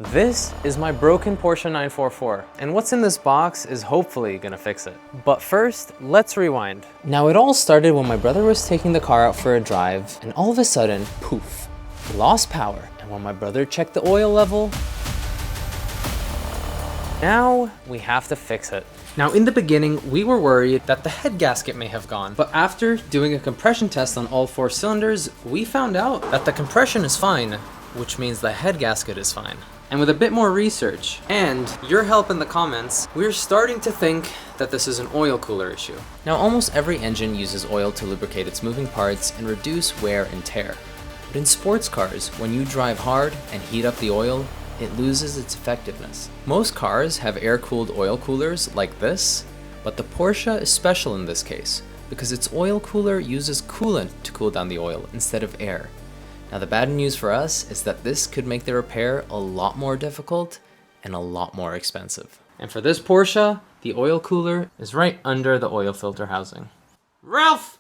This is my broken Porsche 944, and what's in this box is hopefully gonna fix it. But first, let's rewind. Now it all started when my brother was taking the car out for a drive, and all of a sudden, poof, lost power. And when my brother checked the oil level, now we have to fix it. Now in the beginning, we were worried that the head gasket may have gone, but after doing a compression test on all 4 cylinders, we found out that the compression is fine, which means the head gasket is fine. And with a bit more research and your help in the comments, we're starting to think that this is an oil cooler issue. Now almost every engine uses oil to lubricate its moving parts and reduce wear and tear. But in sports cars, when you drive hard and heat up the oil, it loses its effectiveness. Most cars have air-cooled oil coolers like this, but the Porsche is special in this case because its oil cooler uses coolant to cool down the oil instead of air. Now the bad news for us is that this could make the repair a lot more difficult and a lot more expensive. And for this Porsche, the oil cooler is right under the oil filter housing. Ralph!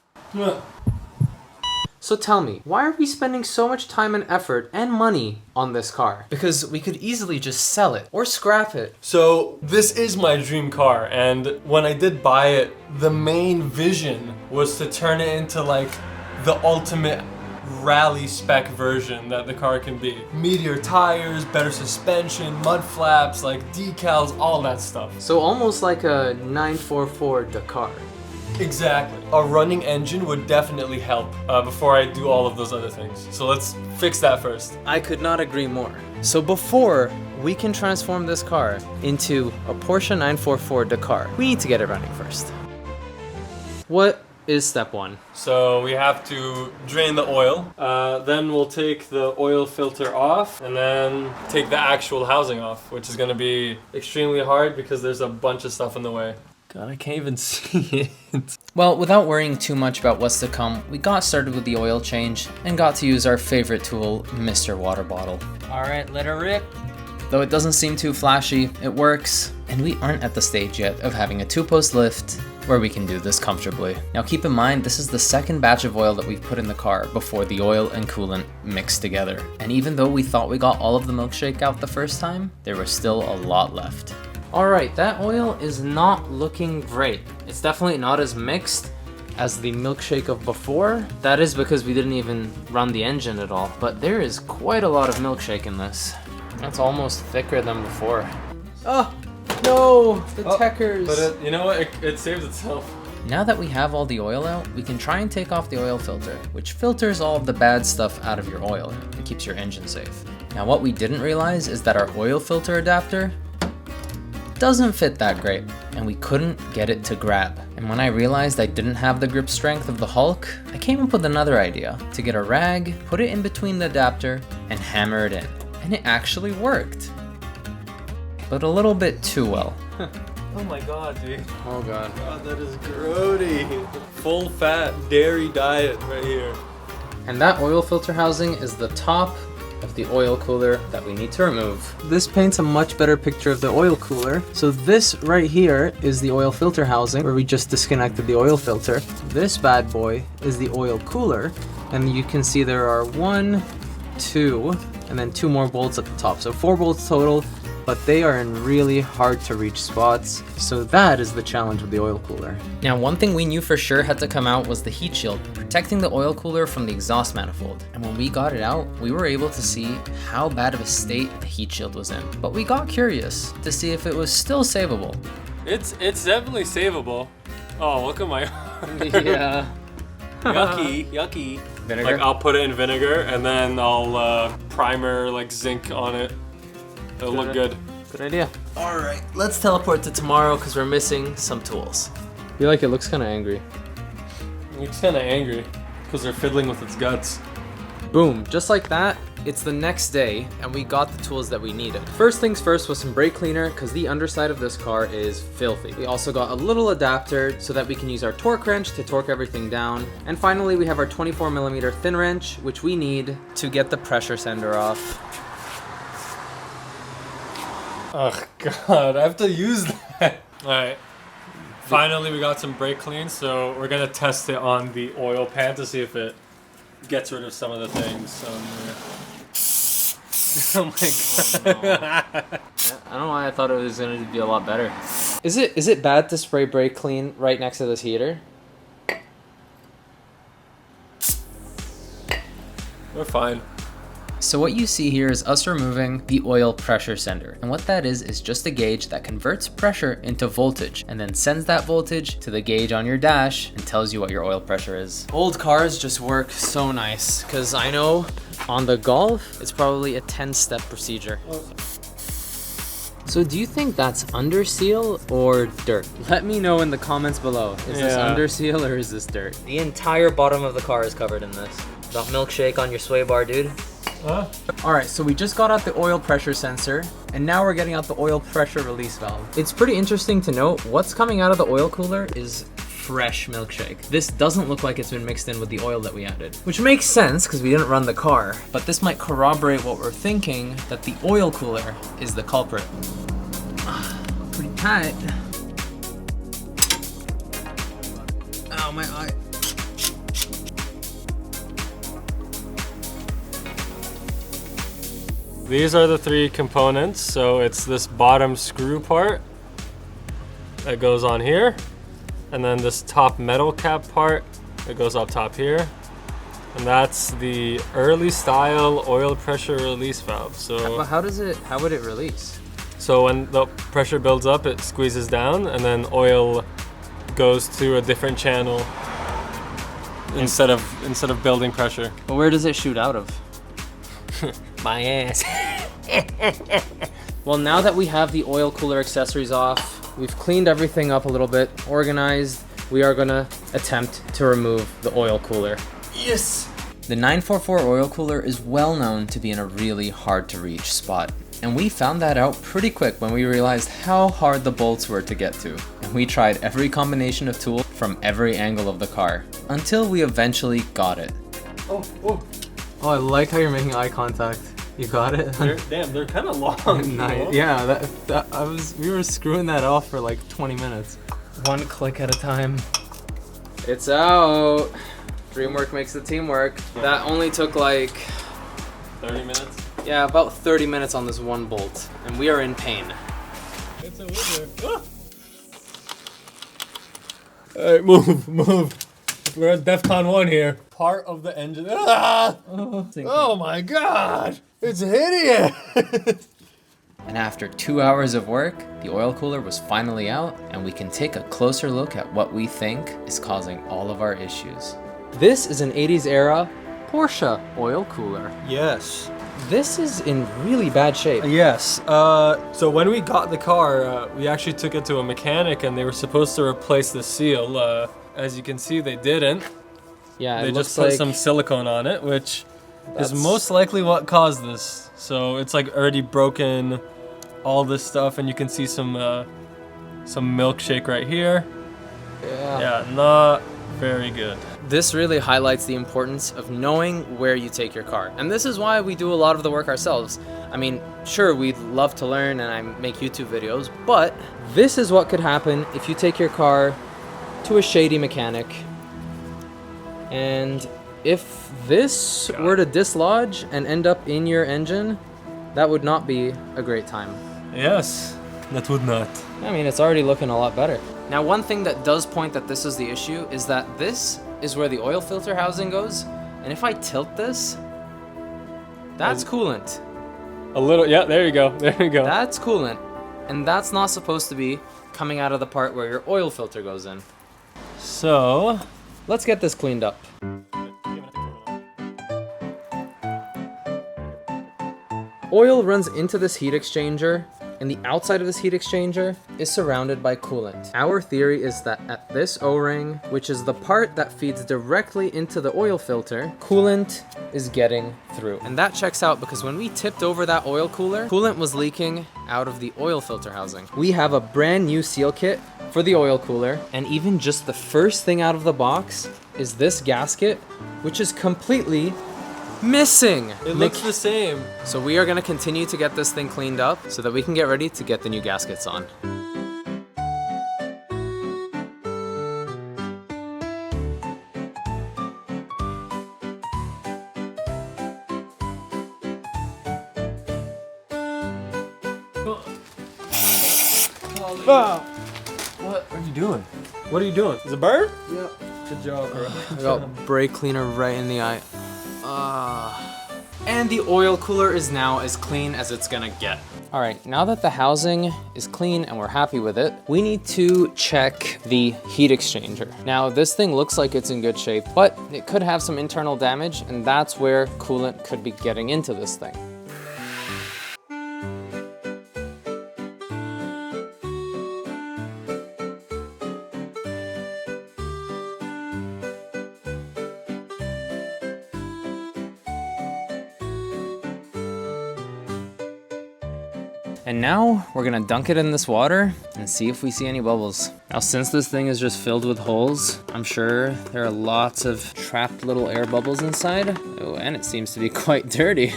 So tell me, why are we spending so much time and effort and money on this car? Because we could easily just sell it or scrap it. So this is my dream car, and when I did buy it, the main vision was to turn it into like the ultimate rally spec version that the car can be. Meteor tires, better suspension, mud flaps, like decals, all that stuff. So almost like a 944 Dakar. Exactly. A running engine would definitely help before I do all of those other things. So let's fix that first. I could not agree more. So before we can transform this car into a Porsche 944 Dakar, we need to get it running first. What is step 1? So we have to drain the oil, then we'll take the oil filter off and then take the actual housing off, which is going to be extremely hard because there's a bunch of stuff in the way. God, I can't even see it. Well, without worrying too much about what's to come, we got started with the oil change and got to use our favorite tool, Mr. Water Bottle. All right, let her rip. Though it doesn't seem too flashy, it works, and we aren't at the stage yet of having a 2-post lift where we can do this comfortably. Now keep in mind, this is the second batch of oil that we've put in the car before the oil and coolant mixed together. And even though we thought we got all of the milkshake out the first time, there was still a lot left. All right, that oil is not looking great. It's definitely not as mixed as the milkshake of before. That is because we didn't even run the engine at all, but there is quite a lot of milkshake in this. That's almost thicker than before. Oh, no, the techers. But you know what, it saves itself. Now that we have all the oil out, we can try and take off the oil filter, which filters all of the bad stuff out of your oil and keeps your engine safe. Now what we didn't realize is that our oil filter adapter doesn't fit that great, and we couldn't get it to grab. And when I realized I didn't have the grip strength of the Hulk, I came up with another idea: to get a rag, put it in between the adapter, and hammer it in. And it actually worked. But a little bit too well. Oh my god, dude. Oh god. God, that is grody. Full fat dairy diet right here. And that oil filter housing is the top of the oil cooler that we need to remove. This paints a much better picture of the oil cooler. So this right here is the oil filter housing where we just disconnected the oil filter. This bad boy is the oil cooler, and you can see there are 1, 2, and then 2 more bolts at the top. So 4 bolts total, but they are in really hard to reach spots. So that is the challenge with the oil cooler. Now, one thing we knew for sure had to come out was the heat shield, protecting the oil cooler from the exhaust manifold. And when we got it out, we were able to see how bad of a state the heat shield was in. But we got curious to see if it was still savable. It's definitely savable. Oh, look at my Yeah. yucky. Vinegar? Like, I'll put it in vinegar and then I'll primer like zinc on it. It'll look good. Good idea. All right, let's teleport to tomorrow because we're missing some tools. I feel like it looks kind of angry. It's kind of angry because they're fiddling with its guts. Boom, just like that, it's the next day and we got the tools that we needed. First things first was some brake cleaner because the underside of this car is filthy. We also got a little adapter so that we can use our torque wrench to torque everything down. And finally, we have our 24mm thin wrench, which we need to get the pressure sender off. Oh god, I have to use that. Alright, finally we got some brake clean, so we're gonna test it on the oil pan to see if it gets rid of some of the things. Oh my god. I don't know why I thought it was going to be a lot better. Is it bad to spray brake clean right next to this heater? We're fine. So what you see here is us removing the oil pressure sender. And what that is just a gauge that converts pressure into voltage and then sends that voltage to the gauge on your dash and tells you what your oil pressure is. Old cars just work so nice because I know on the Golf, it's probably a 10-step procedure. So do you think that's under seal or dirt? Let me know in the comments below. Is this under seal or is this dirt? The entire bottom of the car is covered in this. That milkshake on your sway bar, dude. All right, so we just got out the oil pressure sensor and now we're getting out the oil pressure release valve. It's pretty interesting to note what's coming out of the oil cooler is fresh milkshake. This doesn't look like it's been mixed in with the oil that we added, which makes sense because we didn't run the car, but this might corroborate what we're thinking, that the oil cooler is the culprit. Pretty tight. Ow, my eye. These are the three components. So it's this bottom screw part that goes on here, and then this top metal cap part that goes up top here, and that's the early style oil pressure release valve. So How would it release? So when the pressure builds up, it squeezes down, and then oil goes through a different channel instead of building pressure. But where does it shoot out of? My ass. Well, now that we have the oil cooler accessories off, we've cleaned everything up a little bit, organized, we are gonna attempt to remove the oil cooler. Yes! The 944 oil cooler is well known to be in a really hard to reach spot. And we found that out pretty quick when we realized how hard the bolts were to get to. And we tried every combination of tools from every angle of the car, until we eventually got it. Oh, I like how you're making eye contact. You got it? they're kind of long. Nice. Yeah, we were screwing that off for like 20 minutes. One click at a time. It's out. Dreamwork makes the team work. That only took like 30 minutes. Yeah, about 30 minutes on this one bolt, and we are in pain. It's a winner. Ah! Alright, move. We're at DEFCON 1 here. Part of the engine. Ah! Oh my god! It's hideous! And after 2 hours of work, the oil cooler was finally out, and we can take a closer look at what we think is causing all of our issues. This is an 80s era Porsche oil cooler. Yes. This is in really bad shape. Yes. So when we got the car, we actually took it to a mechanic, and they were supposed to replace the seal. As you can see, they didn't. Yeah, They just put some silicone on it, which is most likely what caused this. So it's like already broken all this stuff, and you can see some milkshake right here. Yeah, not very good. This really highlights the importance of knowing where you take your car. And this is why we do a lot of the work ourselves. I mean, sure, we'd love to learn and I make YouTube videos, but this is what could happen if you take your car to a shady mechanic. And if this were to dislodge and end up in your engine, that would not be a great time. Yes, that would not. I mean, it's already looking a lot better. Now, one thing that does point that this is the issue is that this is where the oil filter housing goes. And if I tilt this, that's coolant. A little, yeah, there you go. That's coolant. And that's not supposed to be coming out of the part where your oil filter goes in. So, Let's get this cleaned up. Oil runs into this heat exchanger, and the outside of this heat exchanger is surrounded by coolant. Our theory is that at this O-ring, which is the part that feeds directly into the oil filter, coolant is getting through. And that checks out because when we tipped over that oil cooler, coolant was leaking out of the oil filter housing. We have a brand new seal kit for the oil cooler, and even just the first thing out of the box is this gasket, which is completely missing. it looks the same. So we are gonna continue to get this thing cleaned up so that we can get ready to get the new gaskets on. What are you doing? What are you doing? Is it a bird? Yep. Good job, bro. I got brake cleaner right in the eye. And the oil cooler is now as clean as it's gonna get. All right, now that the housing is clean and we're happy with it, we need to check the heat exchanger. Now, this thing looks like it's in good shape, but it could have some internal damage, and that's where coolant could be getting into this thing. And now we're gonna dunk it in this water and see if we see any bubbles. Now, since this thing is just filled with holes, I'm sure there are lots of trapped little air bubbles inside. Oh, and it seems to be quite dirty.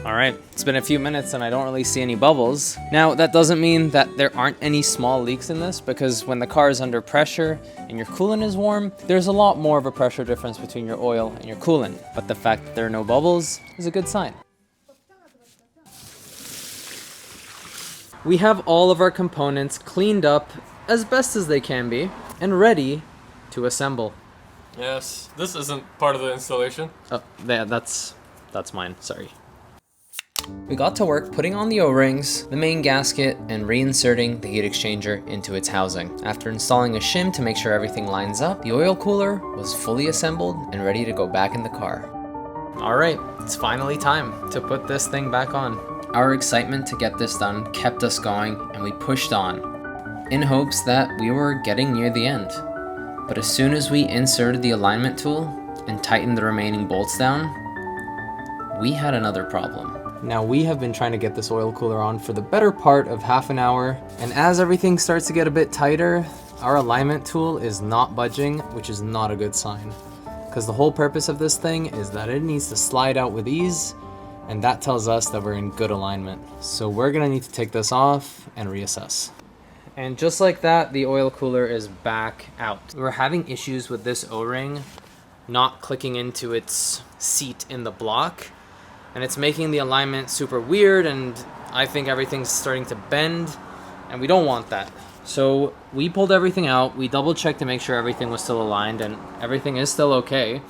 All right, it's been a few minutes and I don't really see any bubbles. Now, that doesn't mean that there aren't any small leaks in this, because when the car is under pressure and your coolant is warm, there's a lot more of a pressure difference between your oil and your coolant. But the fact that there are no bubbles is a good sign. We have all of our components cleaned up as best as they can be and ready to assemble. Yes, this isn't part of the installation. Oh, yeah, that's mine, sorry. We got to work putting on the O-rings, the main gasket, and reinserting the heat exchanger into its housing. After installing a shim to make sure everything lines up, the oil cooler was fully assembled and ready to go back in the car. All right, it's finally time to put this thing back on. Our excitement to get this done kept us going, and we pushed on, in hopes that we were getting near the end. But as soon as we inserted the alignment tool and tightened the remaining bolts down, we had another problem. Now, we have been trying to get this oil cooler on for the better part of half an hour, and as everything starts to get a bit tighter, our alignment tool is not budging, which is not a good sign. Because the whole purpose of this thing is that it needs to slide out with ease, and that tells us that we're in good alignment. So we're gonna need to take this off and reassess. And just like that, the oil cooler is back out. We were having issues with this O-ring not clicking into its seat in the block, and it's making the alignment super weird, and I think everything's starting to bend, and we don't want that. So we pulled everything out, we double checked to make sure everything was still aligned, and everything is still okay.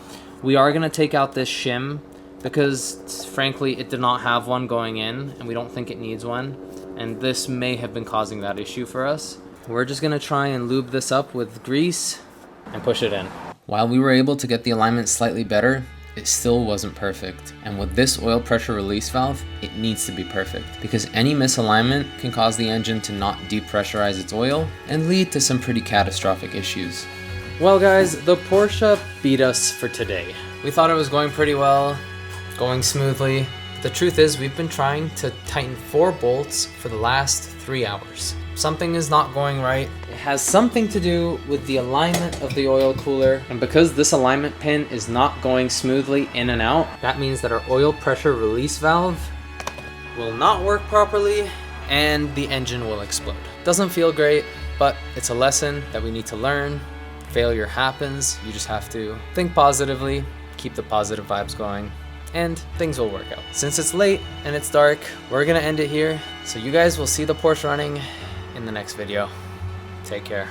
We are gonna take out this shim, because frankly it did not have one going in and we don't think it needs one, and this may have been causing that issue for us. We're just gonna try and lube this up with grease and push it in. While we were able to get the alignment slightly better, it still wasn't perfect, and with this oil pressure release valve, it needs to be perfect, because any misalignment can cause the engine to not depressurize its oil and lead to some pretty catastrophic issues. Well guys, the Porsche beat us for today. We thought it was going pretty well, going smoothly. The truth is, we've been trying to tighten 4 bolts for the last 3 hours. Something is not going right. It has something to do with the alignment of the oil cooler, and because this alignment pin is not going smoothly in and out, that means that our oil pressure release valve will not work properly and the engine will explode. Doesn't feel great, but it's a lesson that we need to learn. Failure happens, you just have to think positively, keep the positive vibes going, and things will work out. Since it's late and it's dark, we're gonna end it here. So you guys will see the Porsche running in the next video. Take care.